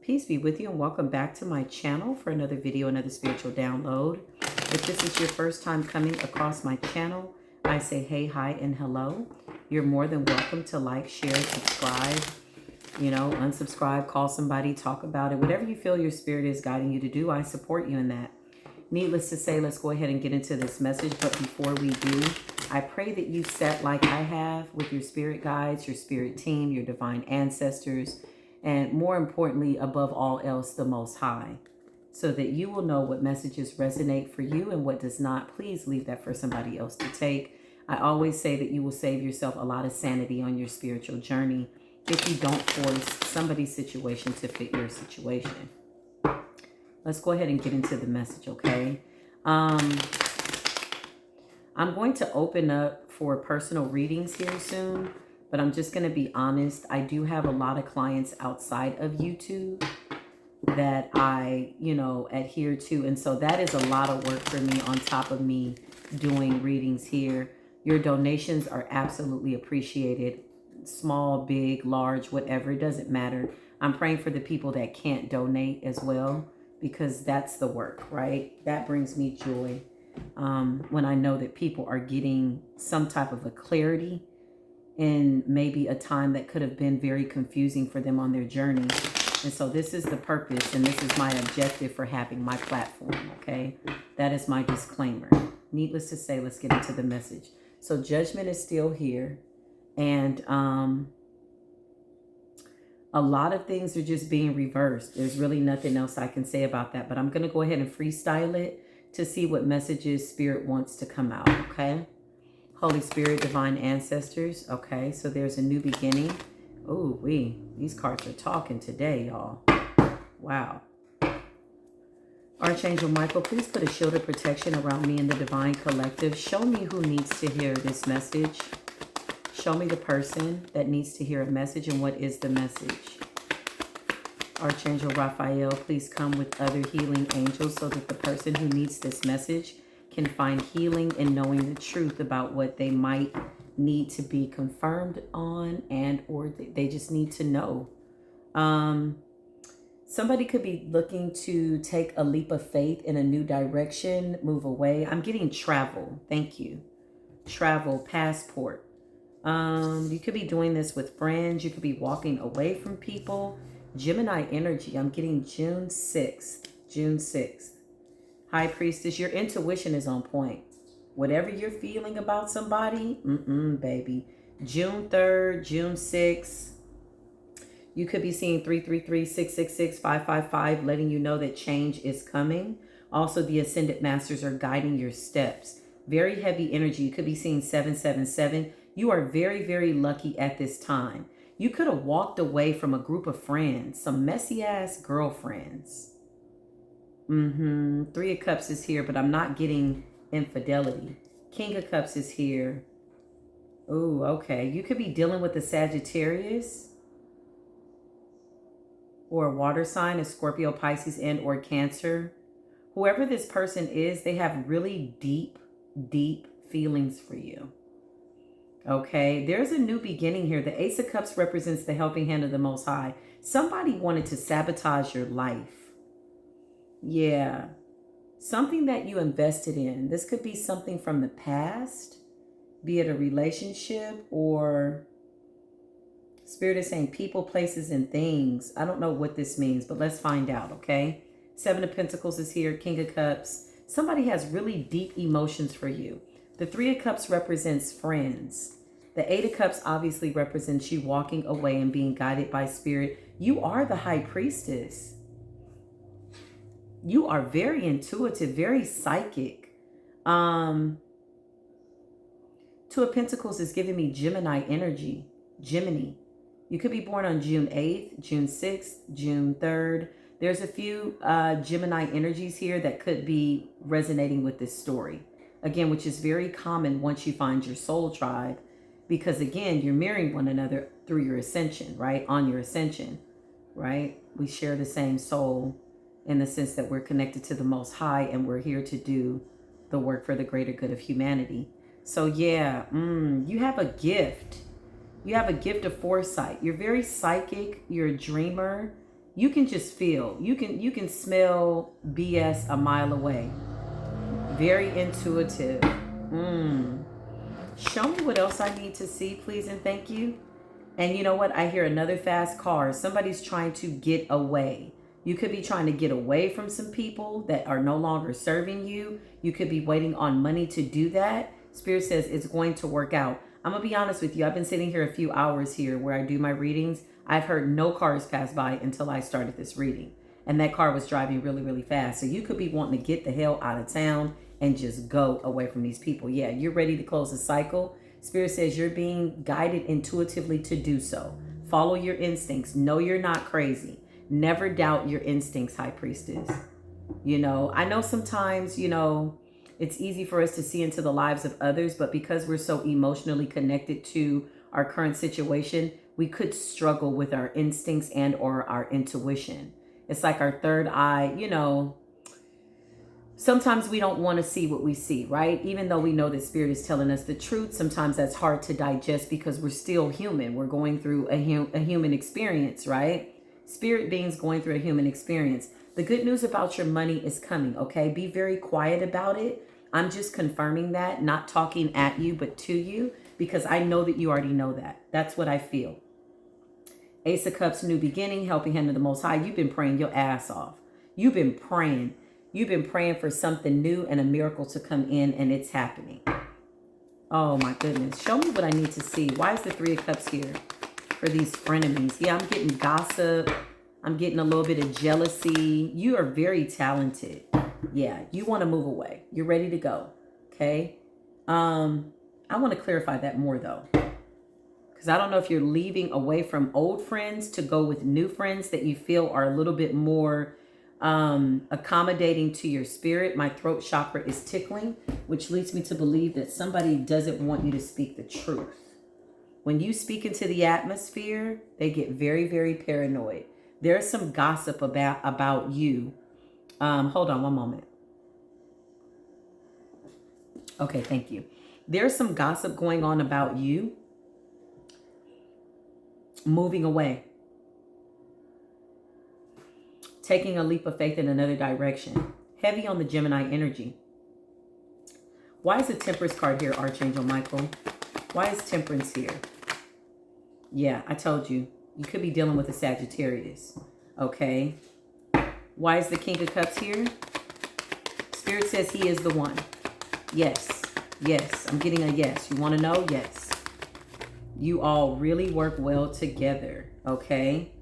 Peace be with you and welcome back to my channel for another video, another spiritual download. If this is your first time coming across my channel, I say hey, hi, and hello. You're more than welcome to like, share, subscribe, unsubscribe, call somebody, talk about it. Whatever you feel your spirit is guiding you to do, I support you in that. Needless to say, let's go ahead and get into this message. But before we do, I pray that you set like I have with your spirit guides, your spirit team, your divine ancestors, and more importantly, above all else, the Most High, so that you will know what messages resonate for you and what does not. Please leave that for somebody else to take. I always say that you will save yourself a lot of sanity on your spiritual journey if you don't force somebody's situation to fit your situation. Let's go ahead and get into the message, okay? I'm going to open up for personal readings here soon. But I'm just going to be honest. I do have a lot of clients outside of YouTube that I, adhere to. And so that is a lot of work for me on top of me doing readings here. Your donations are absolutely appreciated. Small, big, large, whatever. It doesn't matter. I'm praying for the people that can't donate as well, because that's the work, right? That brings me joy when I know that people are getting some type of a clarity in maybe a time that could have been very confusing for them on their journey. And so this is the purpose and this is my objective for having my platform, okay? That is my disclaimer. Needless to say, let's get into the message. So judgment is still here. And a lot of things are just being reversed. There's really nothing else I can say about that. But I'm going to go ahead and freestyle it to see what messages Spirit wants to come out, okay? Holy Spirit, divine ancestors. Okay, so there's a new beginning. Oh, these cards are talking today, y'all. Wow. Archangel Michael, please put a shield of protection around me and the divine collective. Show me who needs to hear this message. Show me the person that needs to hear a message and what is the message. Archangel Raphael, please come with other healing angels so that the person who needs this message can find healing in knowing the truth about what they might need to be confirmed on, and or they just need to know. Somebody could be looking to take a leap of faith in a new direction, move away. I'm getting travel. Thank you. Travel, passport. You could be doing this with friends. You could be walking away from people. Gemini energy. I'm getting June 6th. June 6th. High Priestess, your intuition is on point. Whatever you're feeling about somebody, baby. June 3rd, June 6th. You could be seeing 333, 666, 555, letting you know that change is coming. Also, the Ascended Masters are guiding your steps. Very heavy energy. You could be seeing 777. You are very, very lucky at this time. You could have walked away from a group of friends, some messy-ass girlfriends. Three of Cups is here, but I'm not getting infidelity. King of Cups is here. Oh, okay. You could be dealing with a Sagittarius or a water sign, a Scorpio, Pisces, and or Cancer. Whoever this person is, they have really deep, deep feelings for you. Okay, there's a new beginning here. The Ace of Cups represents the helping hand of the Most High. Somebody wanted to sabotage your life. Yeah, something that you invested in. This could be something from the past, be it a relationship or Spirit is saying people, places, and things. I don't know what this means, but let's find out, okay? Seven of Pentacles is here, King of Cups. Somebody has really deep emotions for you. The Three of Cups represents friends. The Eight of Cups obviously represents you walking away and being guided by Spirit. You are the High Priestess. You are very intuitive, very psychic. Two of Pentacles is giving me Gemini energy. Gemini. You could be born on June 8th, June 6th, June 3rd. There's a few Gemini energies here that could be resonating with this story. Again, which is very common once you find your soul tribe. Because again, you're mirroring one another through your ascension, right? On your ascension, right? We share the same soul, in the sense that we're connected to the Most High and we're here to do the work for the greater good of humanity. So yeah, you have a gift. You have a gift of foresight. You're very psychic. You're a dreamer. You can just feel, you can smell BS a mile away. Very intuitive. Show me what else I need to see, please and thank you. And you know what? I hear another fast car. Somebody's trying to get away. You could be trying to get away from some people that are no longer serving you. You could be waiting on money to do that. Spirit says it's going to work out. I'm going to be honest with you. I've been sitting here a few hours here where I do my readings. I've heard no cars pass by until I started this reading. And that car was driving really, really fast. So you could be wanting to get the hell out of town and just go away from these people. Yeah, you're ready to close the cycle. Spirit says you're being guided intuitively to do so. Follow your instincts. Know you're not crazy. Never doubt your instincts, High Priestess. You know, I know sometimes, you know, it's easy for us to see into the lives of others, but because we're so emotionally connected to our current situation, we could struggle with our instincts and or our intuition. It's like our third eye, you know. Sometimes we don't want to see what we see, right? Even though we know that Spirit is telling us the truth, sometimes that's hard to digest because we're still human. We're going through a human experience, right? Spirit beings going through a human experience. The good news about your money is coming, okay? Be very quiet about it. I'm just confirming that, not talking at you, but to you, because I know that you already know that. That's what I feel. Ace of Cups, new beginning, helping hand of the Most High. You've been praying your ass off. You've been praying. You've been praying for something new and a miracle to come in, and it's happening. Oh, my goodness. Show me what I need to see. Why is the Three of Cups here for these frenemies? Yeah, I'm getting gossip. I'm getting a little bit of jealousy. You are very talented. Yeah, you want to move away. You're ready to go. Okay. I want to clarify that more, though. Because I don't know if you're leaving away from old friends to go with new friends that you feel are a little bit more accommodating to your spirit. My throat chakra is tickling, which leads me to believe that somebody doesn't want you to speak the truth. When you speak into the atmosphere, they get very, very paranoid. There's some gossip about you. Hold on one moment. Okay, thank you. There's some gossip going on about you moving away. Taking a leap of faith in another direction. Heavy on the Gemini energy. Why is the Temperance card here, Archangel Michael? Why is Temperance here? Yeah, I told you. You could be dealing with a Sagittarius. Okay. Why is the King of Cups here? Spirit says he is the one. Yes. Yes. I'm getting a yes. You want to know? Yes. You all really work well together. Okay.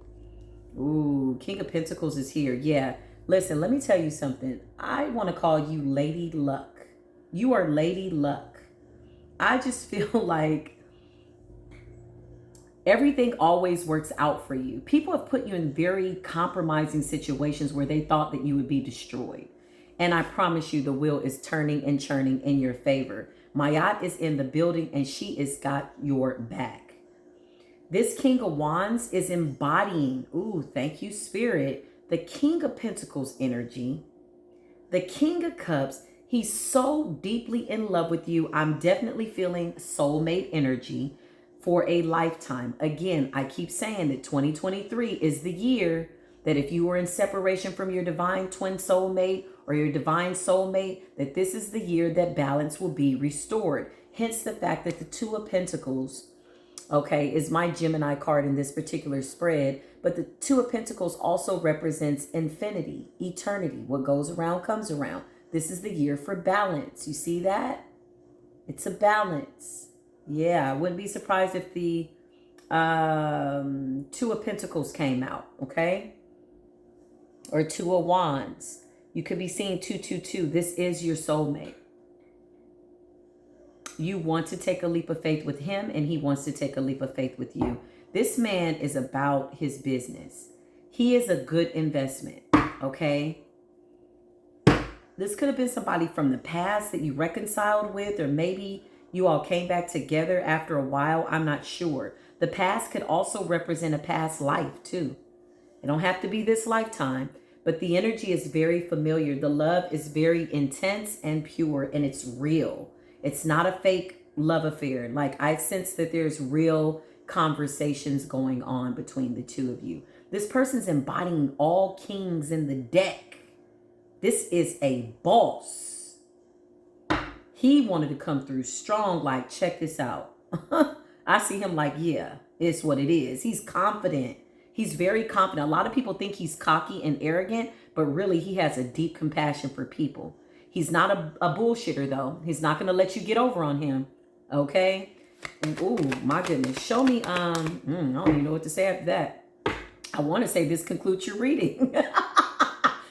Ooh, King of Pentacles is here. Yeah. Listen, let me tell you something. I want to call you Lady Luck. You are Lady Luck. I just feel like everything always works out for you. People have put you in very compromising situations where they thought that you would be destroyed. And I promise you the wheel is turning and churning in your favor. Mayat is in the building and she has got your back. This King of Wands is embodying, ooh, thank you, Spirit, the King of Pentacles energy, the King of Cups. He's so deeply in love with you. I'm definitely feeling soulmate energy for a lifetime. Again, I keep saying that 2023 is the year that if you were in separation from your divine twin soulmate or your divine soulmate, that this is the year that balance will be restored. Hence the fact that the Two of Pentacles, okay, is my Gemini card in this particular spread. But the Two of Pentacles also represents infinity, eternity. What goes around comes around. This is the year for balance. You see that? It's a balance. Yeah, I wouldn't be surprised if the Two of Pentacles came out, okay? Or Two of Wands. You could be seeing 222. This is your soulmate. You want to take a leap of faith with him, and he wants to take a leap of faith with you. This man is about his business. He is a good investment, okay? This could have been somebody from the past that you reconciled with, or maybe you all came back together after a while. I'm not sure. The past could also represent a past life too. It don't have to be this lifetime, but the energy is very familiar. The love is very intense and pure, and it's real. It's not a fake love affair. Like, I sense that there's real conversations going on between the two of you. This person's embodying all kings in the deck. This is a boss. He wanted to come through strong, like, check this out. I see him like, yeah, it's what it is. He's confident. He's very confident. A lot of people think he's cocky and arrogant, but really he has a deep compassion for people. He's not a bullshitter, though. He's not going to let you get over on him. Okay? Oh, my goodness. Show me, I don't even know what to say after that. I want to say this concludes your reading.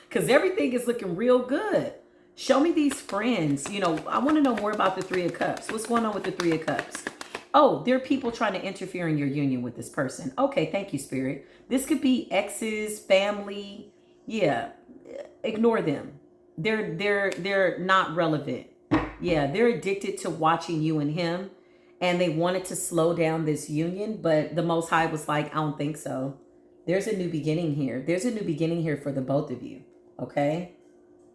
Because everything is looking real good. Show me these friends. You know, I want to know more about the Three of Cups. What's going on with the Three of Cups? Oh, there are people trying to interfere in your union with this person. Okay, thank you, Spirit. This could be exes, family. Yeah, ignore them. They're not relevant. Yeah, they're addicted to watching you and him. And they wanted to slow down this union. But the Most High was like, I don't think so. There's a new beginning here. There's a new beginning here for the both of you. Okay?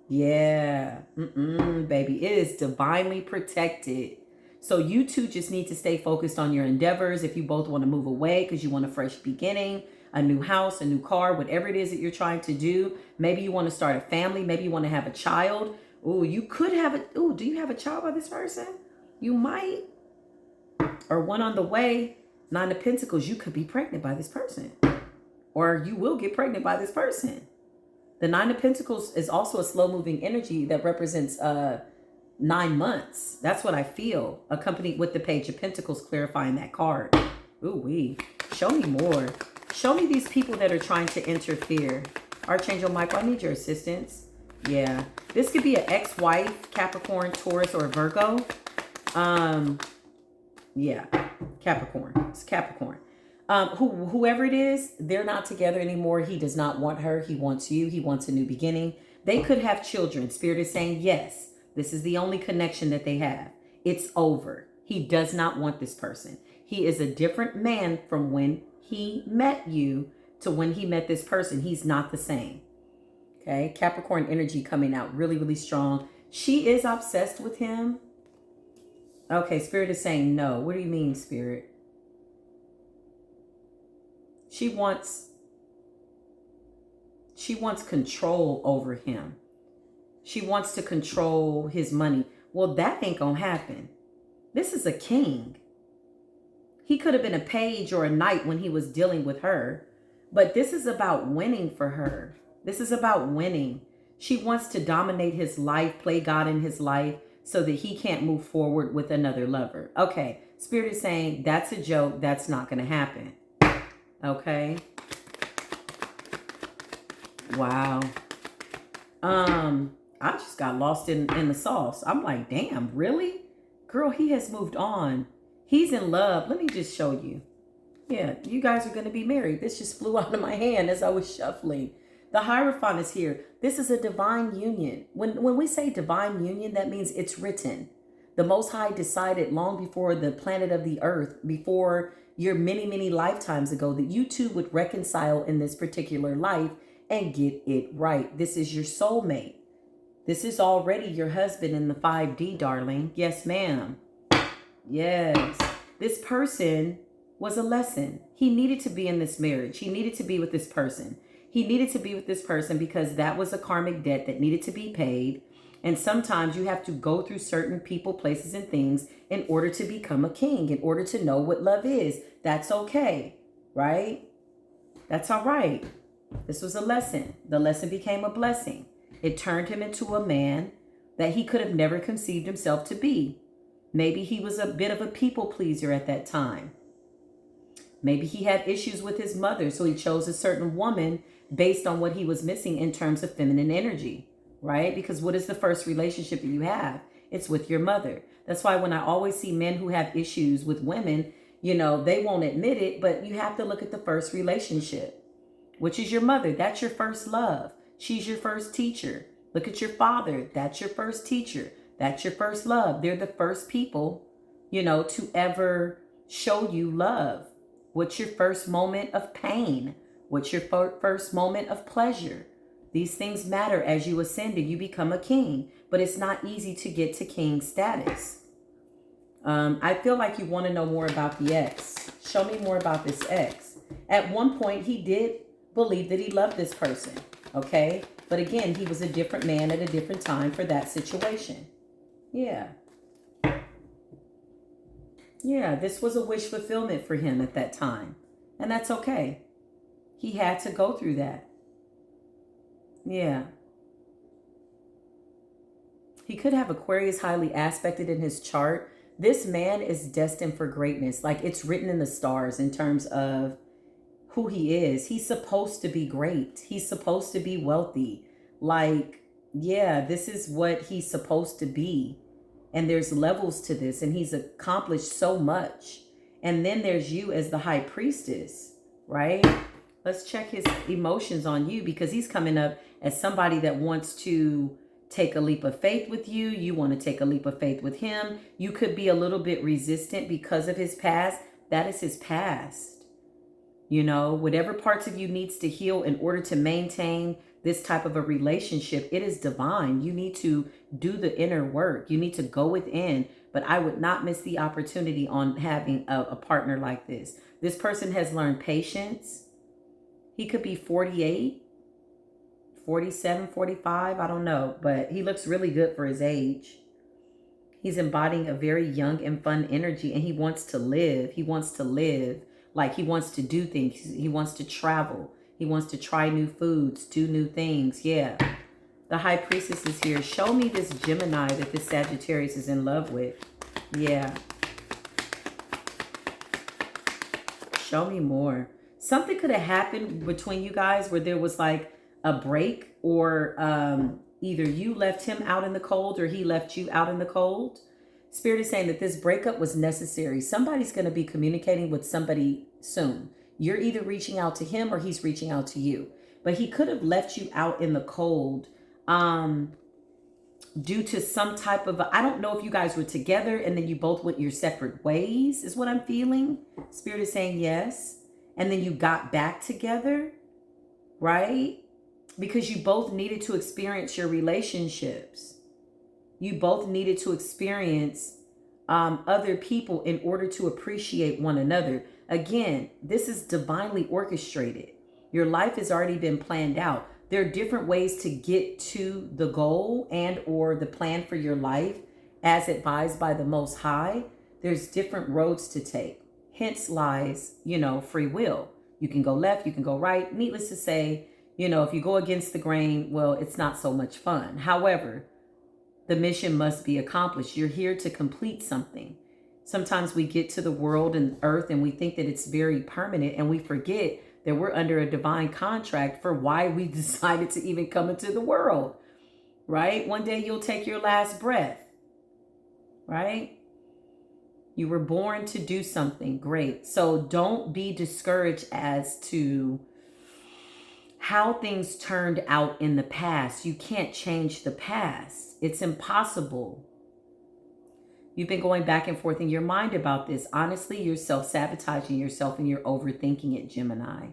Yeah. Baby. It is divinely protected. So you two just need to stay focused on your endeavors. If you both want to move away because you want a fresh beginning, a new house, a new car, whatever it is that you're trying to do. Maybe you want to start a family. Maybe you want to have a child. Oh, you could have a... Oh, do you have a child by this person? You might. Or one on the way. Nine of Pentacles. You could be pregnant by this person. Or you will get pregnant by this person. The Nine of Pentacles is also a slow-moving energy that represents 9 months. That's what I feel. Accompanied with the Page of Pentacles, clarifying that card. Ooh-wee. Show me more. Show me these people that are trying to interfere. Archangel Michael, I need your assistance. Yeah. This could be an ex-wife, Capricorn, Taurus, or Virgo. Yeah. Capricorn. It's Capricorn. Whoever it is, they're not together anymore. He does not want her. He wants you. He wants a new beginning. They could have children. Spirit is saying, yes, this is the only connection that they have. It's over. He does not want this person. He is a different man from when he met you to when he met this person. He's not the same. Okay. Capricorn energy coming out really, really strong. She is obsessed with him. Okay. Spirit is saying no. What do you mean, Spirit? She wants control over him. She wants to control his money. Well, that ain't gonna happen. This is a king. He could have been a page or a knight when he was dealing with her. But this is about winning for her. This is about winning. She wants to dominate his life, play God in his life, so that he can't move forward with another lover. Okay, Spirit is saying that's a joke. That's not gonna happen. Okay. Wow. I just got lost in the sauce. I'm like, damn, really? Girl, he has moved on. He's in love. Let me just show you. Yeah, you guys are going to be married. This just flew out of my hand as I was shuffling. The Hierophant is here. This is a divine union. When we say divine union, that means it's written. The Most High decided long before the planet of the earth, before your many, many lifetimes ago, that you two would reconcile in this particular life and get it right. This is your soulmate. This is already your husband in the 5D, darling. Yes, ma'am. Yes. This person was a lesson. He needed to be in this marriage. He needed to be with this person. He needed to be with this person because that was a karmic debt that needed to be paid. And sometimes you have to go through certain people, places, and things in order to become a king, in order to know what love is. That's okay, right? That's all right. This was a lesson. The lesson became a blessing. It turned him into a man that he could have never conceived himself to be. Maybe he was a bit of a people pleaser at that time. Maybe he had issues with his mother, so he chose a certain woman based on what he was missing in terms of feminine energy, right? Because what is the first relationship that you have? It's with your mother. That's why when I always see men who have issues with women, you know, they won't admit it, but you have to look at the first relationship, which is your mother. That's your first love. She's your first teacher. Look at your father. That's your first teacher. That's your first love. They're the first people, you know, to ever show you love. What's your first moment of pain? What's your first moment of pleasure? These things matter as you ascend and you become a king, but it's not easy to get to king status. I feel like you want to know more about the ex. Show me more about this ex. At one point, he did believed that he loved this person. Okay. But again, he was a different man at a different time for that situation. Yeah. Yeah, this was a wish fulfillment for him at that time. And that's okay. He had to go through that. Yeah. He could have Aquarius highly aspected in his chart. This man is destined for greatness. Like, it's written in the stars in terms of who he is. He's supposed to be great. He's supposed to be wealthy. Like, yeah, this is what he's supposed to be. And there's levels to this, and he's accomplished so much. And then there's you as the high priestess, right? Let's check his emotions on you, because he's coming up as somebody that wants to take a leap of faith with you. You want to take a leap of faith with him. You could be a little bit resistant because of his past. That is his past. You know, whatever parts of you needs to heal in order to maintain this type of a relationship, it is divine. You need to do the inner work. You need to go within. But I would not miss the opportunity on having a partner like this. This person has learned patience. He could be 48, 47, 45. I don't know. But he looks really good for his age. He's embodying a very young and fun energy. And he wants to live. He wants to live. Like, he wants to do things. He wants to travel. He wants to try new foods, do new things. Yeah. The high priestess is here. Show me this Gemini that this Sagittarius is in love with. Yeah. Show me more. Something could have happened between you guys where there was like a break, or either you left him out in the cold or he left you out in the cold. Spirit is saying that this breakup was necessary. Somebody's going to be communicating with somebody soon. You're either reaching out to him or he's reaching out to you. But he could have left you out in the cold due to some type of, I don't know if you guys were together and then you both went your separate ways, is what I'm feeling. Spirit is saying yes. And then you got back together, right? Because you both needed to experience your relationships. You both needed to experience other people in order to appreciate one another. Again, this is divinely orchestrated. Your life has already been planned out. There are different ways to get to the goal and or the plan for your life as advised by the Most High. There's different roads to take. Hence lies, you know, free will. You can go left, you can go right. Needless to say, you know, if you go against the grain, well, it's not so much fun. However, the mission must be accomplished. You're here to complete something. Sometimes we get to the world and earth and we think that it's very permanent, and we forget that we're under a divine contract for why we decided to even come into the world, right? One day you'll take your last breath, right? You were born to do something great. So don't be discouraged as to how things turned out in the past. You can't change the past. It's impossible. You've been going back and forth in your mind about this. Honestly, you're self-sabotaging yourself and you're overthinking it, Gemini.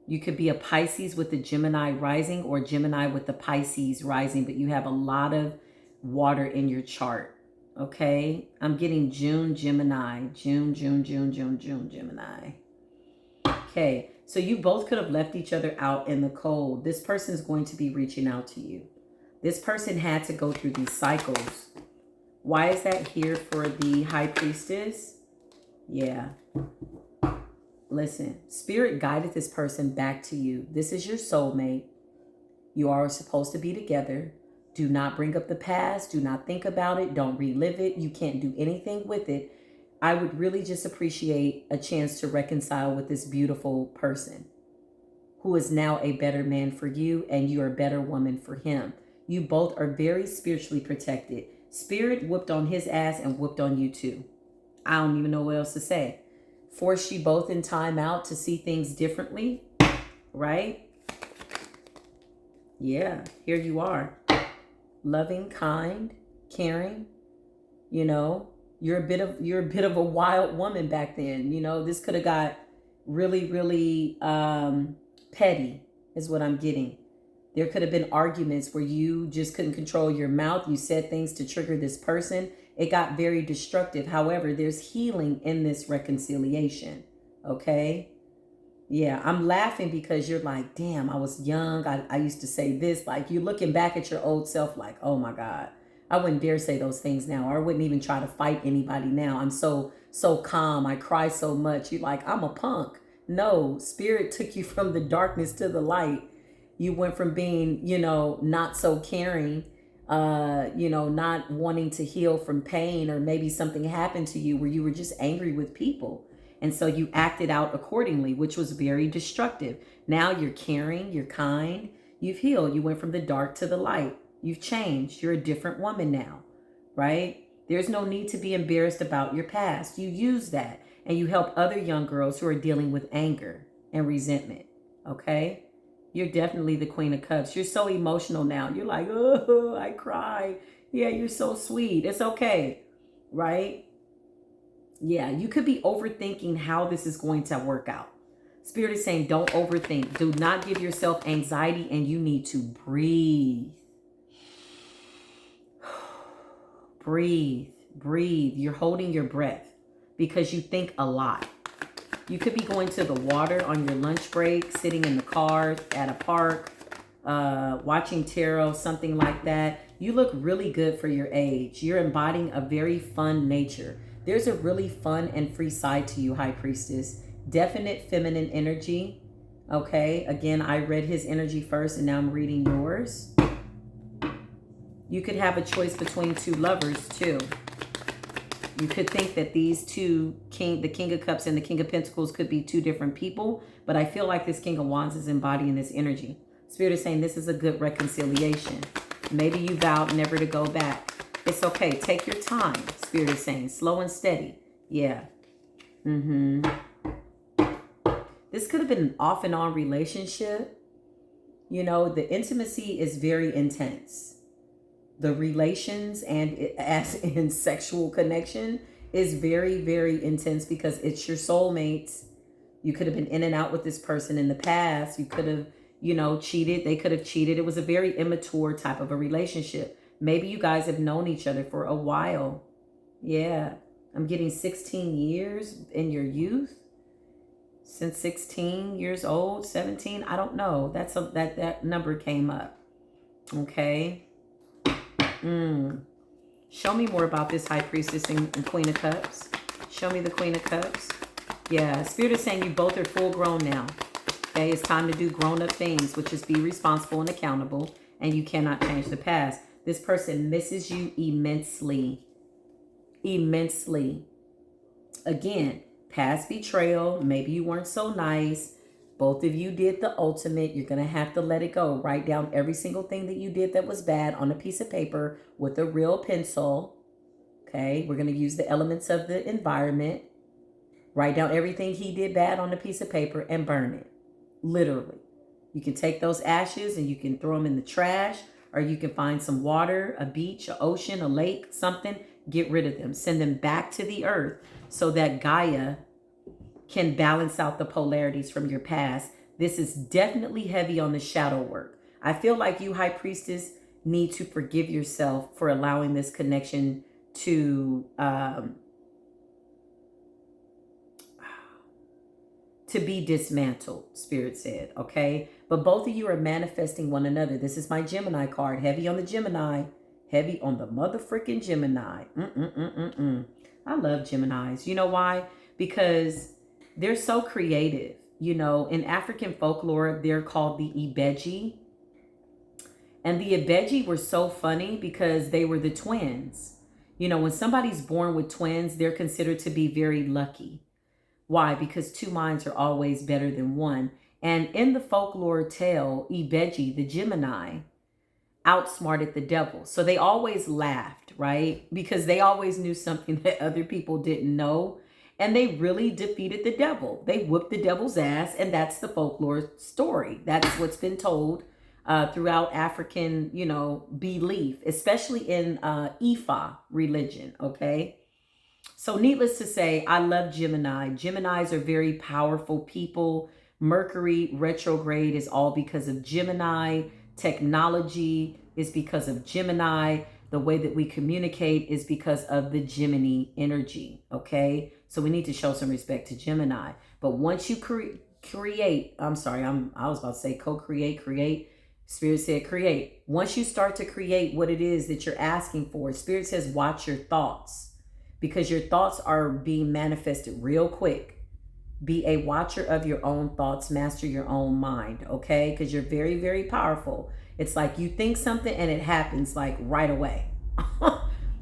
You could be a Pisces with the Gemini rising or Gemini with the Pisces rising, but you have a lot of water in your chart, okay? I'm getting June, Gemini. June, Gemini. Okay, so you both could have left each other out in the cold. This person is going to be reaching out to you. This person had to go through these cycles. Why is that here for the high priestess? Yeah. Listen, spirit guided this person back to you. This is your soulmate. You are supposed to be together. Do not bring up the past. Do not think about it. Don't relive it. You can't do anything with it. I would really just appreciate a chance to reconcile with this beautiful person who is now a better man for you, and you are a better woman for him. You both are very spiritually protected. Spirit whooped on his ass and whooped on you too. I don't even know what else to say. Force you both in time out to see things differently, right? Yeah, here you are. Loving, kind, caring. You know, you're a bit of a wild woman back then. You know, this could have got really, really petty is what I'm getting. There could have been arguments where you just couldn't control your mouth. You said things to trigger this person. It got very destructive. However, there's healing in this reconciliation. Okay? Yeah, I'm laughing because you're like, damn, I was young. I used to say this. Like, you're looking back at your old self like, oh my God, I wouldn't dare say those things now. Or I wouldn't even try to fight anybody now. I'm so calm. I cry so much. You're like, I'm a punk. No, spirit took you from the darkness to the light. You went from being, not so caring, not wanting to heal from pain, or maybe something happened to you where you were just angry with people. And so you acted out accordingly, which was very destructive. Now you're caring, you're kind, you've healed. You went from the dark to the light. You've changed. You're a different woman now, right? There's no need to be embarrassed about your past. You use that and you help other young girls who are dealing with anger and resentment, okay? You're definitely the Queen of Cups. You're so emotional now. You're like, oh, I cry. Yeah, you're so sweet. It's okay, right? Yeah, you could be overthinking how this is going to work out. Spirit is saying, don't overthink. Do not give yourself anxiety, and you need to breathe. Breathe, breathe. You're holding your breath because you think a lot. You could be going to the water on your lunch break, sitting in the car, at a park, watching tarot, something like that. You look really good for your age. You're embodying a very fun nature. There's a really fun and free side to you, High Priestess. Definite feminine energy. Okay, again, I read his energy first and now I'm reading yours. You could have a choice between two lovers too. You could think that these two, the King of Cups and the King of Pentacles, could be two different people, but I feel like this King of Wands is embodying this energy. Spirit is saying this is a good reconciliation. Maybe you vowed never to go back. It's okay. Take your time. Spirit is saying slow and steady. Yeah. This could have been an off and on relationship. The intimacy is very intense. The relations and as in sexual connection is very, very intense because it's your soulmates. You could have been in and out with this person in the past. You could have, cheated. They could have cheated. It was a very immature type of a relationship. Maybe you guys have known each other for a while. Yeah. I'm getting 16 years in your youth. Since 16 years old, 17. I don't know. That number came up. Okay. Show me more about this High Priestess and Queen of Cups. Show me the Queen of Cups. Yeah, Spirit is saying you both are full grown now. Okay, it's time to do grown-up things, which is be responsible and accountable, and you cannot change the past. This person misses you immensely. Immensely. Again, past betrayal. Maybe you weren't so nice. Both of you did the ultimate. You're going to have to let it go. Write down every single thing that you did that was bad on a piece of paper with a real pencil. Okay, we're going to use the elements of the environment. Write down everything he did bad on a piece of paper and burn it. Literally. You can take those ashes and you can throw them in the trash, or you can find some water, a beach, an ocean, a lake, something. Get rid of them. Send them back to the earth so that Gaia can balance out the polarities from your past. This is definitely heavy on the shadow work. I feel like you, High Priestess, need to forgive yourself for allowing this connection to be dismantled, Spirit said, okay? But both of you are manifesting one another. This is my Gemini card. Heavy on the Gemini. Heavy on the motherfucking Gemini. I love Geminis. You know why? Because they're so creative. In African folklore, they're called the Ibeji. And the Ibeji were so funny because they were the twins. When somebody's born with twins, they're considered to be very lucky. Why? Because two minds are always better than one. And in the folklore tale, Ibeji, the Gemini, outsmarted the devil. So they always laughed, right? Because they always knew something that other people didn't know. And they really defeated the devil. They whooped the devil's ass. And that's the folklore story. That's what's been told throughout African, belief, especially in Ifa religion, okay? So needless to say, I love Gemini. Geminis are very powerful people. Mercury retrograde is all because of Gemini. Technology is because of Gemini. The way that we communicate is because of the Gemini energy, okay? So we need to show some respect to Gemini. But once you create. I'm sorry, I was about to say co-create, create. Spirit said create. Once you start to create what it is that you're asking for, Spirit says watch your thoughts, because your thoughts are being manifested real quick. Be a watcher of your own thoughts, master your own mind, okay? Because you're very, very powerful. It's like you think something and it happens like right away.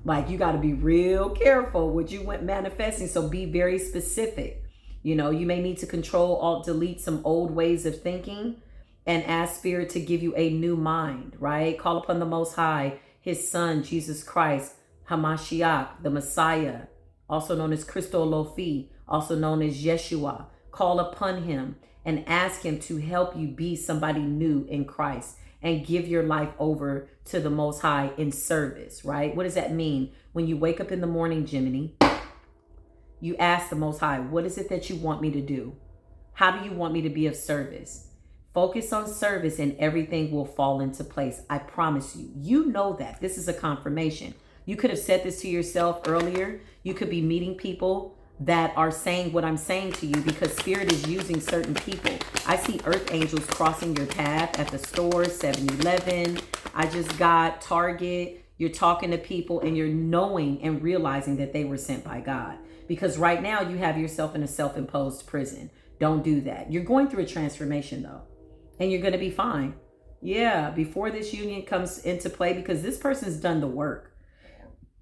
Like you got to be real careful what you went manifesting. So be very specific. You know, you may need to control, alt, delete some old ways of thinking and ask Spirit to give you a new mind, right? Call upon the Most High, his son, Jesus Christ, Hamashiach, the Messiah, also known as Christo Lofi, also known as Yeshua. Call upon him and ask him to help you be somebody new in Christ and give your life over to the Most High in service, right? What does that mean? When you wake up in the morning, Gemini, you ask the Most High, what is it that you want me to do? How do you want me to be of service? Focus on service and everything will fall into place. I promise you. You know that. This is a confirmation. You could have said this to yourself earlier. You could be meeting people that are saying what I'm saying to you because Spirit is using certain people. I see earth angels crossing your path at the store, 7-Eleven. I just got Target. You're talking to people and you're knowing and realizing that they were sent by God. Because right now you have yourself in a self-imposed prison. Don't do that. You're going through a transformation though. And you're going to be fine. Yeah, before this union comes into play, because this person's done the work.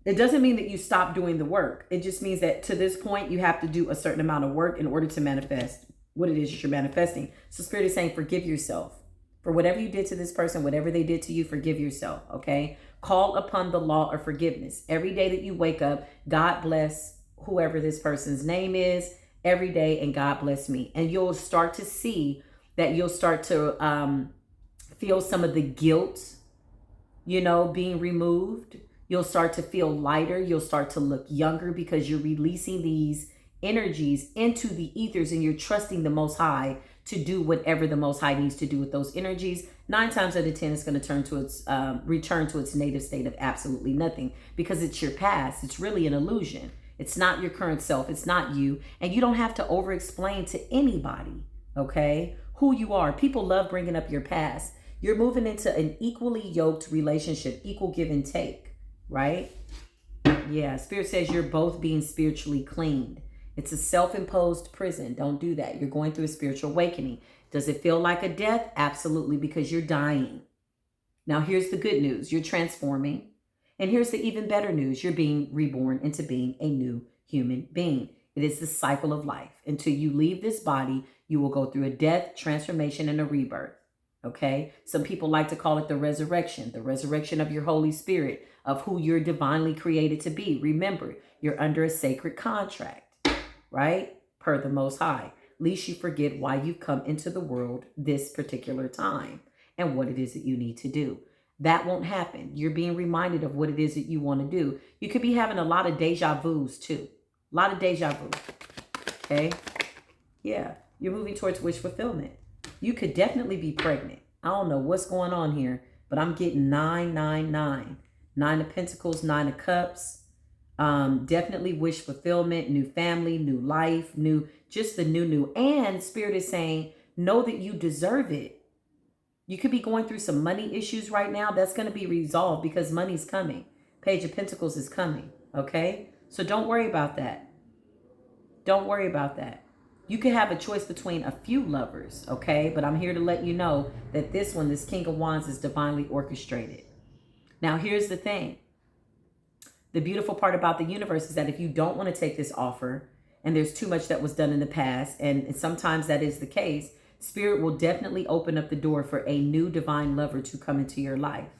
It doesn't mean that you stop doing the work. It just means that to this point, you have to do a certain amount of work in order to manifest what it is you're manifesting. So Spirit is saying, forgive yourself. For whatever you did to this person, whatever they did to you, forgive yourself, okay? Call upon the law of forgiveness. Every day that you wake up, God bless whoever this person's name is every day, and God bless me. And you'll start to see that you'll start to feel some of the guilt, you know, being removed. You'll start to feel lighter. You'll start to look younger because you're releasing these energies into the ethers and you're trusting the Most High to do whatever the Most High needs to do with those energies. 9 times out of 10, it's going to turn to its return to its native state of absolutely nothing because it's your past. It's really an illusion. It's not your current self. It's not you. And you don't have to over-explain to anybody, okay, who you are. People love bringing up your past. You're moving into an equally yoked relationship, equal give and take, right? Yeah, Spirit says you're both being spiritually cleaned. It's a self-imposed prison. Don't do that. You're going through a spiritual awakening. Does it feel like a death? Absolutely, because you're dying. Now, here's the good news. You're transforming. And here's the even better news. You're being reborn into being a new human being. It is the cycle of life. Until you leave this body, you will go through a death, transformation, and a rebirth. Okay? Some people like to call it the resurrection of your Holy Spirit, of who you're divinely created to be. Remember, you're under a sacred contract, right? Per the Most High. Least you forget why you've come into the world this particular time and what it is that you need to do. That won't happen. You're being reminded of what it is that you want to do. You could be having a lot of deja vus too. A lot of deja vu. Okay? Yeah. You're moving towards wish fulfillment. You could definitely be pregnant. I don't know what's going on here, but I'm getting 999. 9 of Pentacles, 9 of Cups. Definitely wish fulfillment, new family, new life, just the new. And Spirit is saying, know that you deserve it. You could be going through some money issues right now. That's going to be resolved because money's coming. Page of Pentacles is coming. Okay? So don't worry about that. Don't worry about that. You could have a choice between a few lovers. Okay? But I'm here to let you know that this one, this King of Wands, is divinely orchestrated. Now, here's the thing. The beautiful part about the universe is that if you don't want to take this offer, and there's too much that was done in the past, and sometimes that is the case, Spirit will definitely open up the door for a new divine lover to come into your life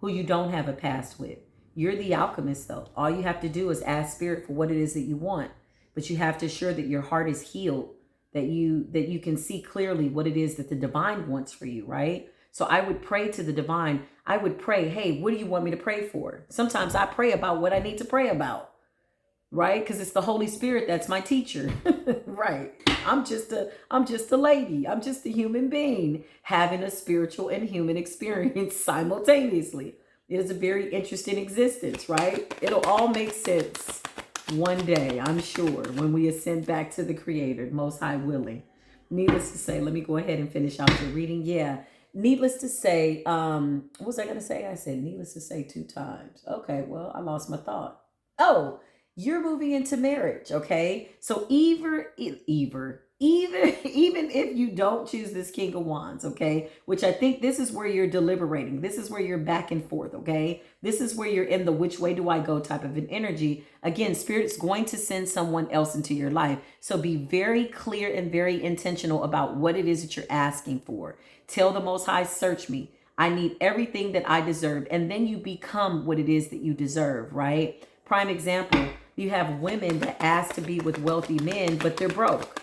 who you don't have a past with. You're the alchemist, though. All you have to do is ask Spirit for what it is that you want, but you have to ensure that your heart is healed, that you can see clearly what it is that the divine wants for you, right? So I would pray to the divine. I would pray, hey, what do you want me to pray for? Sometimes I pray about what I need to pray about. Right? Because it's the Holy Spirit that's my teacher. Right. I'm just a lady. I'm just a human being having a spiritual and human experience simultaneously. It is a very interesting existence, right? It'll all make sense one day, I'm sure, when we ascend back to the Creator, Most High willing. Needless to say, let me go ahead and finish out your reading. Yeah. Needless to say, what was I going to say? I said needless to say 2 times. Okay, well, I lost my thought. Oh, you're moving into marriage, okay? So even if you don't choose this King of Wands, okay, which I think this is where you're deliberating. This is where you're back and forth, okay? This is where you're in the which way do I go type of an energy. Again, Spirit's going to send someone else into your life. So be very clear and very intentional about what it is that you're asking for. Tell the Most High, search me. I need everything that I deserve. And then you become what it is that you deserve, right? Prime example, you have women that ask to be with wealthy men, but they're broke.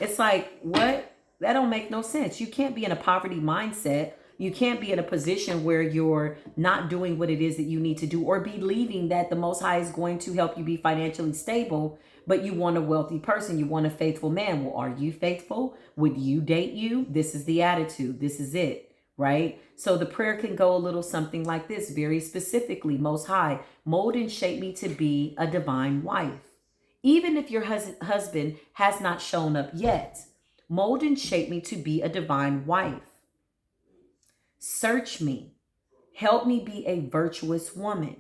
It's like, what? That don't make no sense. You can't be in a poverty mindset. You can't be in a position where you're not doing what it is that you need to do or believing that the Most High is going to help you be financially stable, but you want a wealthy person. You want a faithful man. Well, are you faithful? Would you date you? This is the attitude. This is it. Right? So the prayer can go a little something like this, very specifically. Most High, mold and shape me to be a divine wife. Even if your husband has not shown up yet, mold and shape me to be a divine wife. Search me. Help me be a virtuous woman,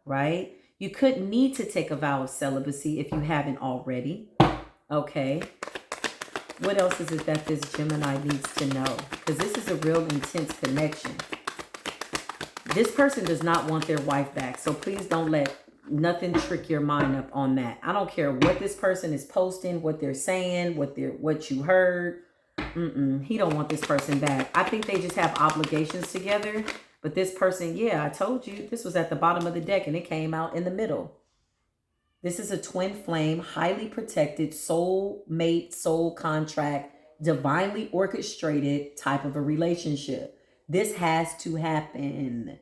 right? You couldn't need to take a vow of celibacy if you haven't already. Okay. What else is it that this Gemini needs to know? Because this is a real intense connection. This person does not want their wife back. So please don't let nothing trick your mind up on that. I don't care what this person is posting, what they're saying, what you heard. He don't want this person back. I think they just have obligations together. But this person, yeah, I told you, this was at the bottom of the deck and it came out in the middle. This is a twin flame, highly protected, soul mate, soul contract, divinely orchestrated type of a relationship. This has to happen,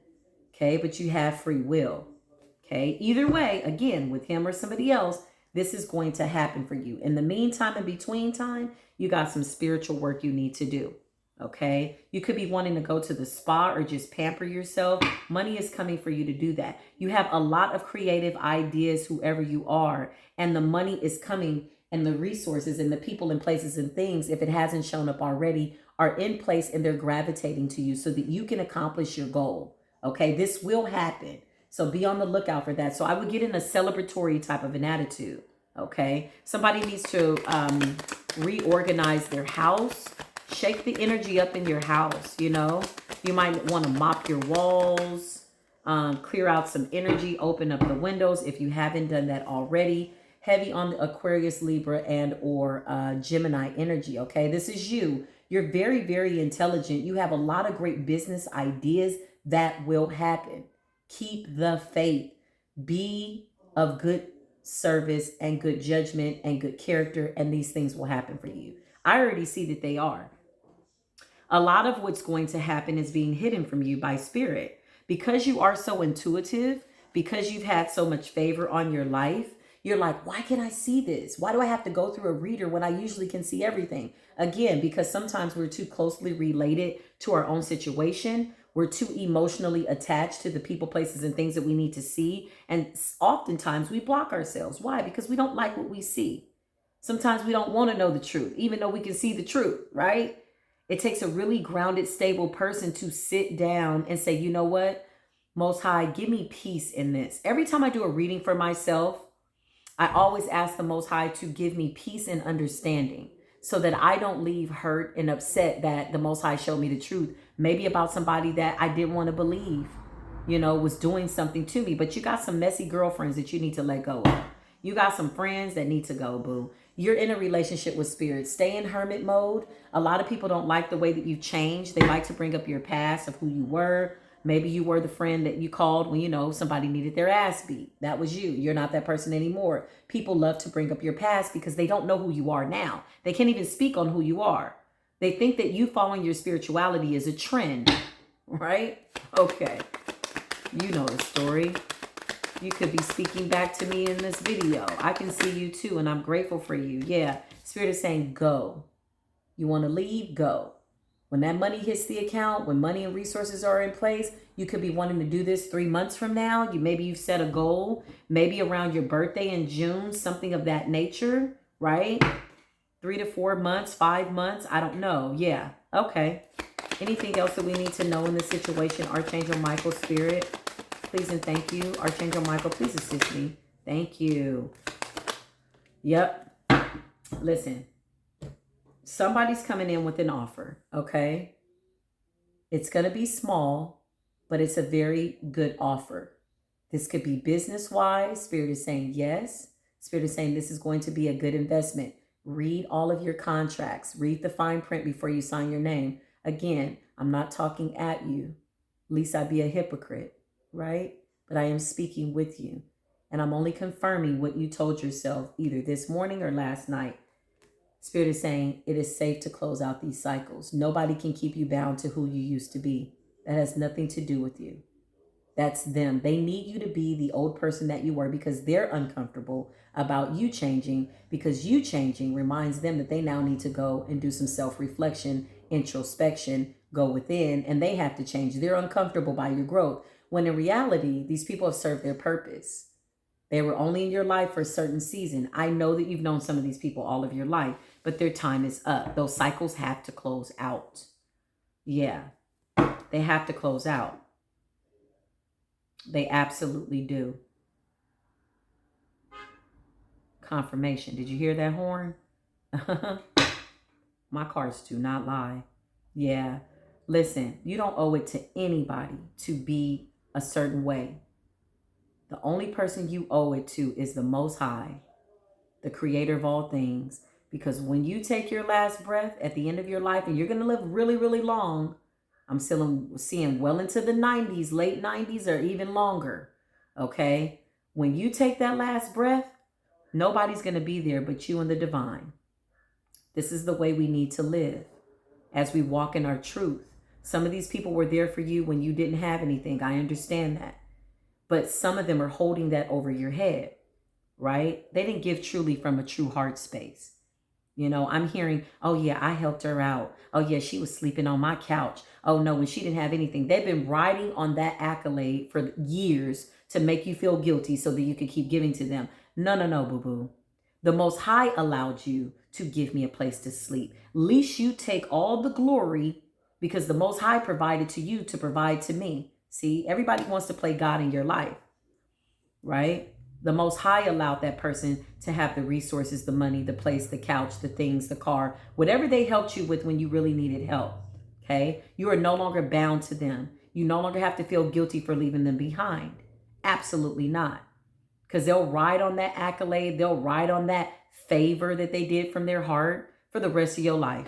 okay? But you have free will, okay? Either way, again, with him or somebody else, this is going to happen for you. In the meantime, in between time, you got some spiritual work you need to do. Okay, you could be wanting to go to the spa or just pamper yourself. Money is coming for you to do that. You have a lot of creative ideas, whoever you are, and the money is coming, and the resources and the people and places and things, if it hasn't shown up already, are in place and they're gravitating to you so that you can accomplish your goal. Okay, this will happen. So be on the lookout for that. So I would get in a celebratory type of an attitude. Okay, somebody needs to reorganize their house. Shake the energy up in your house, you know. You might want to mop your walls, clear out some energy, open up the windows if you haven't done that already. Heavy on the Aquarius, Libra, and or Gemini energy, okay? This is you. You're very, very intelligent. You have a lot of great business ideas that will happen. Keep the faith. Be of good service and good judgment and good character, and these things will happen for you. I already see that they are. A lot of what's going to happen is being hidden from you by spirit. Because you are so intuitive, because you've had so much favor on your life, you're like, why can't I see this? Why do I have to go through a reader when I usually can see everything? Again, because sometimes we're too closely related to our own situation. We're too emotionally attached to the people, places, and things that we need to see. And oftentimes we block ourselves. Why? Because we don't like what we see. Sometimes we don't want to know the truth, even though we can see the truth, right? It takes a really grounded, stable person to sit down and say, you know what? Most High, give me peace in this. Every time I do a reading for myself, I always ask the Most High to give me peace and understanding so that I don't leave hurt and upset that the Most High showed me the truth. Maybe about somebody that I didn't want to believe, you know, was doing something to me. But you got some messy girlfriends that you need to let go of. You got some friends that need to go, boo. You're in a relationship with spirit. Stay in hermit mode. A lot of people don't like the way that you've changed. They like to bring up your past of who you were. Maybe you were the friend that you called when, you know, somebody needed their ass beat. That was you. You're not that person anymore. People love to bring up your past because they don't know who you are now. They can't even speak on who you are. They think that you following your spirituality is a trend, right? Okay. You know the story. You could be speaking back to me in this video. I can see you too, and I'm grateful for you. Yeah, Spirit is saying go. You want to leave? Go. When that money hits the account, when money and resources are in place, you could be wanting to do this 3 months from now. Maybe you've set a goal, maybe around your birthday in June, something of that nature, right? 3 to 4 months, 5 months. I don't know. Yeah. Okay. Anything else that we need to know in this situation? Archangel Michael, Spirit, please and thank you. Archangel Michael, please assist me. Thank you. Yep. Listen. Somebody's coming in with an offer, okay? It's going to be small, but it's a very good offer. This could be business-wise. Spirit is saying yes. Spirit is saying this is going to be a good investment. Read all of your contracts. Read the fine print before you sign your name. Again, I'm not talking at you. Least I'd be a hypocrite, right? But I am speaking with you. And I'm only confirming what you told yourself either this morning or last night. Spirit is saying it is safe to close out these cycles. Nobody can keep you bound to who you used to be. That has nothing to do with you. That's them. They need you to be the old person that you were because they're uncomfortable about you changing, because you changing reminds them that they now need to go and do some self-reflection, introspection, go within, and they have to change. They're uncomfortable by your growth. When in reality, these people have served their purpose. They were only in your life for a certain season. I know that you've known some of these people all of your life, but their time is up. Those cycles have to close out. Yeah, they have to close out. They absolutely do. Confirmation. Did you hear that horn? My cards do not lie. Yeah. Listen, you don't owe it to anybody to be a certain way. The only person you owe it to is the Most High, the creator of all things. Because when you take your last breath at the end of your life, and you're going to live really, really long, I'm still seeing well into the 90s, late 90s, or even longer. Okay? When you take that last breath, nobody's going to be there but you and the divine. This is the way we need to live as we walk in our truth. Some of these people were there for you when you didn't have anything. I understand that. But some of them are holding that over your head, right? They didn't give truly from a true heart space. You know, I'm hearing, oh yeah, I helped her out. Oh yeah, she was sleeping on my couch. Oh no, when she didn't have anything. They've been riding on that accolade for years to make you feel guilty so that you could keep giving to them. No, boo-boo. The Most High allowed you to give me a place to sleep. Least you take all the glory because the Most High provided to you to provide to me. See, everybody wants to play God in your life, right? The Most High allowed that person to have the resources, the money, the place, the couch, the things, the car, whatever they helped you with when you really needed help. Okay. You are no longer bound to them. You no longer have to feel guilty for leaving them behind. Absolutely not. Because they'll ride on that accolade. They'll ride on that favor that they did from their heart for the rest of your life.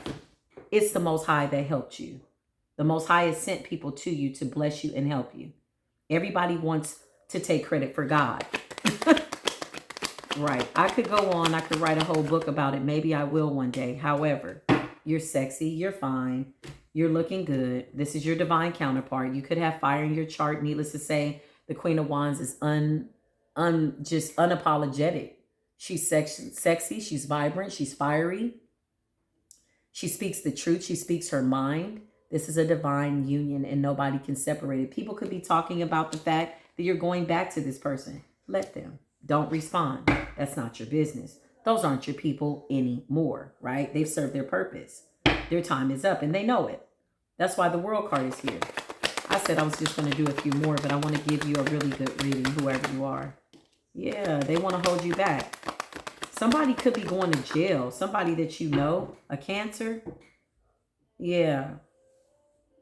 It's the Most High that helped you. The Most High has sent people to you to bless you and help you. Everybody wants to take credit for God. Right. I could go on. I could write a whole book about it. Maybe I will one day. However, you're sexy. You're fine. You're looking good. This is your divine counterpart. You could have fire in your chart. Needless to say, the Queen of Wands is just unapologetic. She's sexy. She's vibrant. She's fiery. She speaks the truth. She speaks her mind. This is a divine union and nobody can separate it. People could be talking about the fact that you're going back to this person. Let them. Don't respond. That's not your business. Those aren't your people anymore, right? They've served their purpose. Their time is up and they know it. That's why the World card is here. I said I was just going to do a few more, but I want to give you a really good reading, whoever you are. Yeah, they want to hold you back. Somebody could be going to jail. Somebody that you know, a Cancer. Yeah.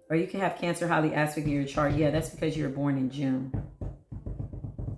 Or you can have Cancer highly aspect in your chart. Yeah, that's because you were born in June.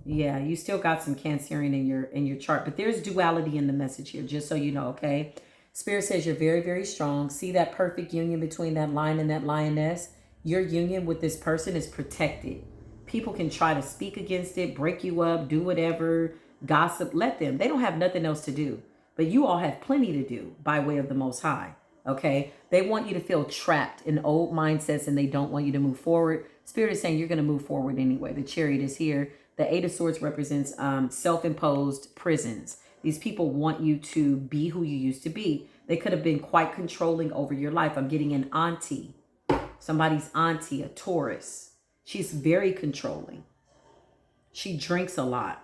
Yeah, you still got some Cancerian in your chart, but there's duality in the message here, just so you know, okay? Spirit says you're very, very strong. See that perfect union between that lion and that lioness? Your union with this person is protected. People can try to speak against it, break you up, do whatever, gossip. Let them. They don't have nothing else to do. But you all have plenty to do by way of the Most High, okay? They want you to feel trapped in old mindsets and they don't want you to move forward. Spirit is saying you're going to move forward anyway. The Chariot is here. The Eight of Swords represents self-imposed prisons. These people want you to be who you used to be. They could have been quite controlling over your life. I'm getting an auntie, somebody's auntie, a Taurus. She's very controlling. She drinks a lot,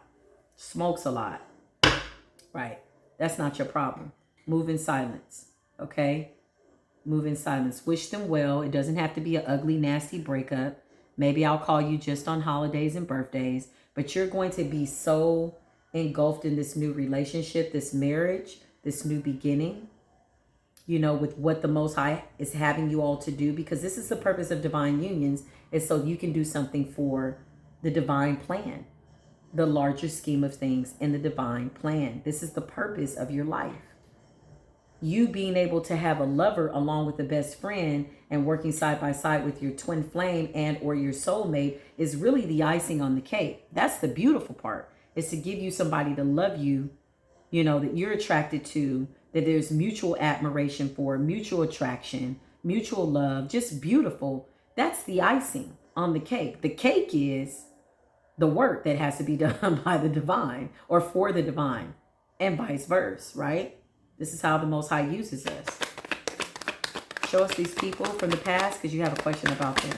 smokes a lot. Right. That's not your problem. Move in silence. Okay? Move in silence. Wish them well. It doesn't have to be an ugly, nasty breakup. Maybe I'll call you just on holidays and birthdays. But you're going to be so engulfed in this new relationship, this marriage, this new beginning, you know, with what the Most High is having you all to do. Because this is the purpose of divine unions, is so you can do something for the divine plan, the larger scheme of things in the divine plan. This is the purpose of your life. You being able to have a lover along with a best friend and working side by side with your twin flame and or your soulmate is really the icing on the cake. That's the beautiful part, is to give you somebody to love you, you know, that you're attracted to, that there's mutual admiration for, mutual attraction, mutual love, just beautiful. That's the icing on the cake. The cake is the work that has to be done by the divine or for the divine, and vice versa, right? This is how the Most High uses us. Show us these people from the past, because you have a question about them.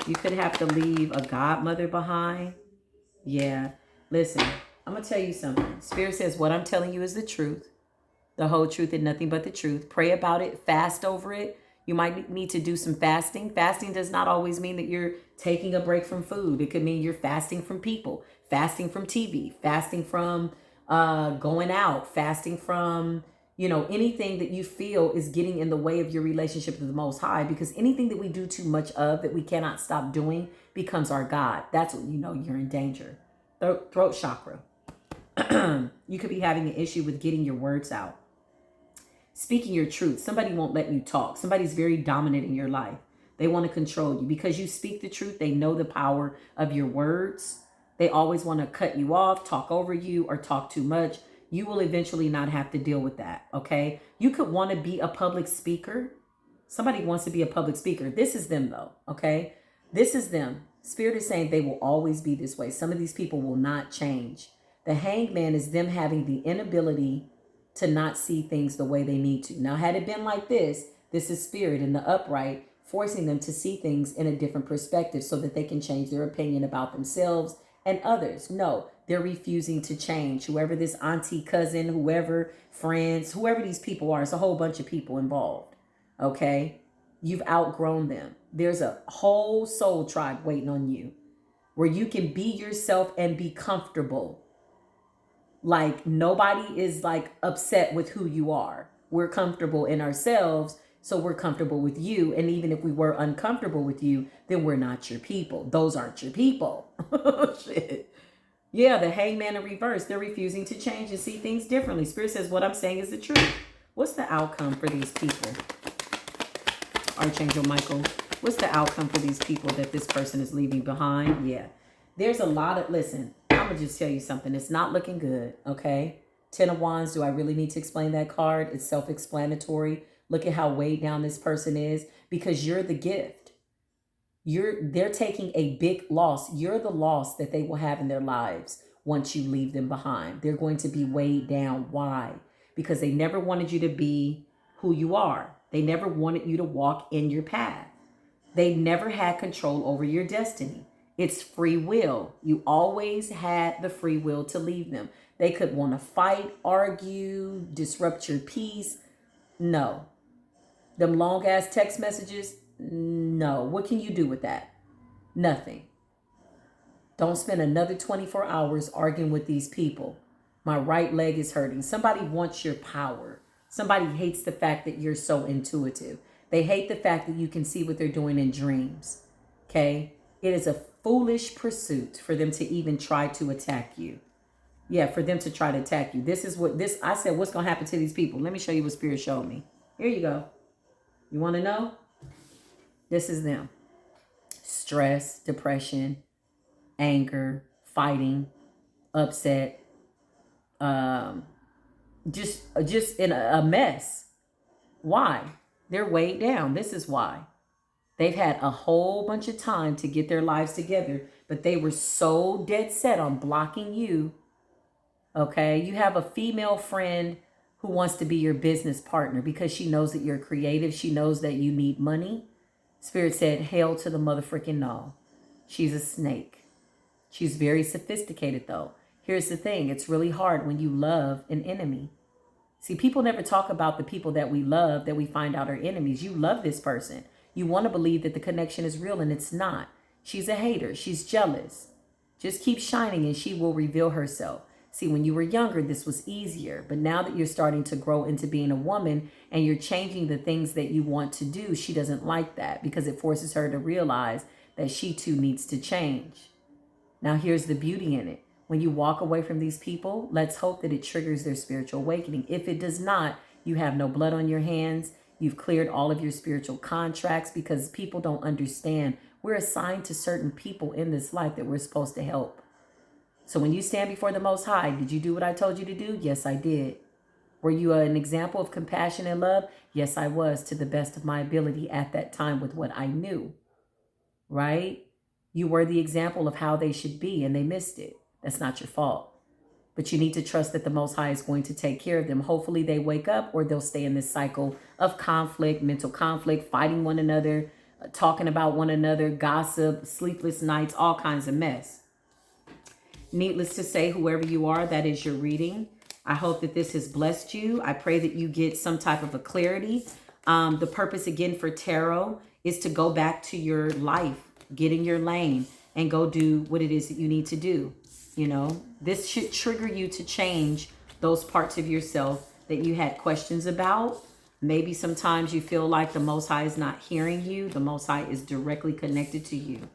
You could have to leave a godmother behind. Yeah. Listen, I'm going to tell you something. Spirit says what I'm telling you is the truth, the whole truth and nothing but the truth. Pray about it. Fast over it. You might need to do some fasting. Fasting does not always mean that you're taking a break from food. It could mean you're fasting from people, fasting from TV, fasting from going out, fasting from, you know, anything that you feel is getting in the way of your relationship with the Most High. Because anything that we do too much of, that we cannot stop doing, becomes our God. That's when you know you're in danger. Throat chakra. You could be having an issue with getting your words out, speaking your truth. Somebody won't let you talk. Somebody's very dominant in your life. They want to control you because you speak the truth. They know the power of your words. They always want to cut you off, talk over you, or talk too much. You will eventually not have to deal with that, okay? You could want to be a public speaker. Somebody wants to be a public speaker. This is them, though, okay? This is them. Spirit is saying they will always be this way. Some of these people will not change. The Hanged Man is them having the inability to not see things the way they need to. Now, had it been like this is Spirit in the upright, forcing them to see things in a different perspective so that they can change their opinion about themselves and others. No, they're refusing to change. Whoever this auntie, cousin, whoever, friends, whoever these people are, it's a whole bunch of people involved. Okay? You've outgrown them. There's a whole soul tribe waiting on you where you can be yourself and be comfortable. Like nobody is like upset with who you are. We're comfortable in ourselves, so we're comfortable with you. And even if we were uncomfortable with you, then we're not your people. Those aren't your people. Shit. Yeah, the hangman in reverse. They're refusing to change and see things differently. Spirit says what I'm saying is the truth. What's the outcome for these people? Archangel Michael, what's the outcome for these people that this person is leaving behind? Yeah, there's a lot of, listen, I'm going to just tell you something. It's not looking good, okay? 10 of Wands, do I really need to explain that card? It's self-explanatory. Look at how weighed down this person is because you're the gift. They're taking a big loss. You're the loss that they will have in their lives once you leave them behind. They're going to be weighed down. Why? Because they never wanted you to be who you are. They never wanted you to walk in your path. They never had control over your destiny. It's free will. You always had the free will to leave them. They could want to fight, argue, disrupt your peace. No. Them long ass text messages, no. What can you do with that? Nothing. Don't spend another 24 hours arguing with these people. My right leg is hurting. Somebody wants your power. Somebody hates the fact that you're so intuitive. They hate the fact that you can see what they're doing in dreams. Okay? It is a foolish pursuit for them to even try to attack you. Yeah, for them to try to attack you. This is what I said, what's going to happen to these people? Let me show you what Spirit showed me. Here you go. You want to know? This is them. Stress, depression, anger, fighting, upset, just in a mess. Why? They're weighed down. This is why. They've had a whole bunch of time to get their lives together, but they were so dead set on blocking you. Okay? You have a female friend who wants to be your business partner because she knows that you're creative. She knows that you need money. Spirit said, hell to the motherfucking no. She's a snake. She's very sophisticated though. Here's the thing. It's really hard when you love an enemy. See, people never talk about the people that we love, that we find out are enemies. You love this person. You want to believe that the connection is real, and it's not. She's a hater. She's jealous. Just keep shining and she will reveal herself. See, when you were younger, this was easier. But now that you're starting to grow into being a woman and you're changing the things that you want to do, she doesn't like that because it forces her to realize that she too needs to change. Now, here's the beauty in it. When you walk away from these people, let's hope that it triggers their spiritual awakening. If it does not, you have no blood on your hands. You've cleared all of your spiritual contracts, because people don't understand. We're assigned to certain people in this life that we're supposed to help. So when you stand before the Most High, did you do what I told you to do? Yes, I did. Were you an example of compassion and love? Yes, I was, to the best of my ability at that time with what I knew. Right? You were the example of how they should be, and they missed it. That's not your fault. But you need to trust that the Most High is going to take care of them. Hopefully they wake up, or they'll stay in this cycle of conflict, mental conflict, fighting one another, talking about one another, gossip, sleepless nights, all kinds of mess. Needless to say, whoever you are, that is your reading. I hope that this has blessed you. I pray that you get some type of a clarity. The purpose, again, for tarot is to go back to your life, get in your lane, and go do what it is that you need to do. You know, this should trigger you to change those parts of yourself that you had questions about. Maybe sometimes you feel like the Most High is not hearing you. The Most High is directly connected to you.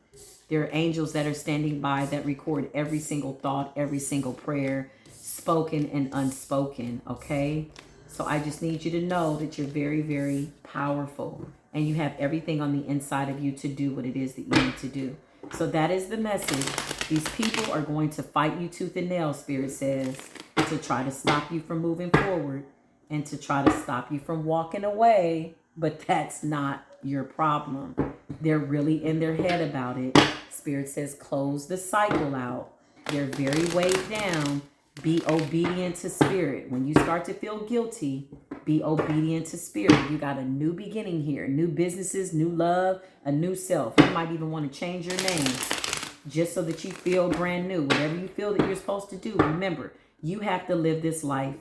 There are angels that are standing by that record every single thought, every single prayer, spoken and unspoken, okay? So I just need you to know that you're very, very powerful, and you have everything on the inside of you to do what it is that you need to do. So that is the message. These people are going to fight you tooth and nail, Spirit says, to try to stop you from moving forward and to try to stop you from walking away. But that's not your problem. They're really in their head about it. Spirit says close the cycle out. They're very weighed down. Be obedient to Spirit. When you start to feel guilty, be obedient to Spirit. You got a new beginning here. New businesses, new love, a new self. You might even want to change your name just so that you feel brand new. Whatever you feel that you're supposed to do, remember, you have to live this life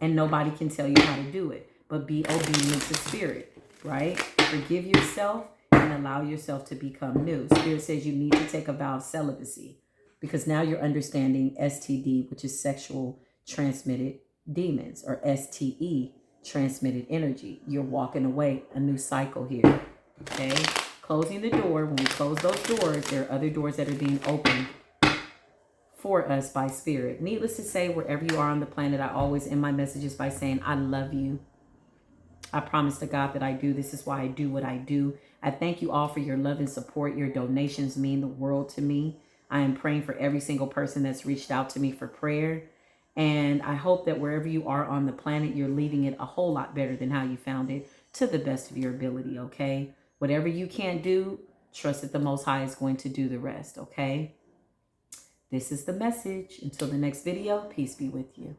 and nobody can tell you how to do it. But be obedient to Spirit, right? Forgive yourself and allow yourself to become new. Spirit says you need to take a vow of celibacy, because now you're understanding STD, which is sexual transmitted demons, or STE, transmitted energy. You're walking away, a new cycle here, okay? Closing the door. When we close those doors, there are other doors that are being opened for us by Spirit. Needless to say, wherever you are on the planet, I always end my messages by saying, I love you. I promise to God that I do. This is why I do what I do. I thank you all for your love and support. Your donations mean the world to me. I am praying for every single person that's reached out to me for prayer. And I hope that wherever you are on the planet, you're leaving it a whole lot better than how you found it, to the best of your ability, okay? Whatever you can't do, trust that the Most High is going to do the rest, okay? This is the message. Until the next video, peace be with you.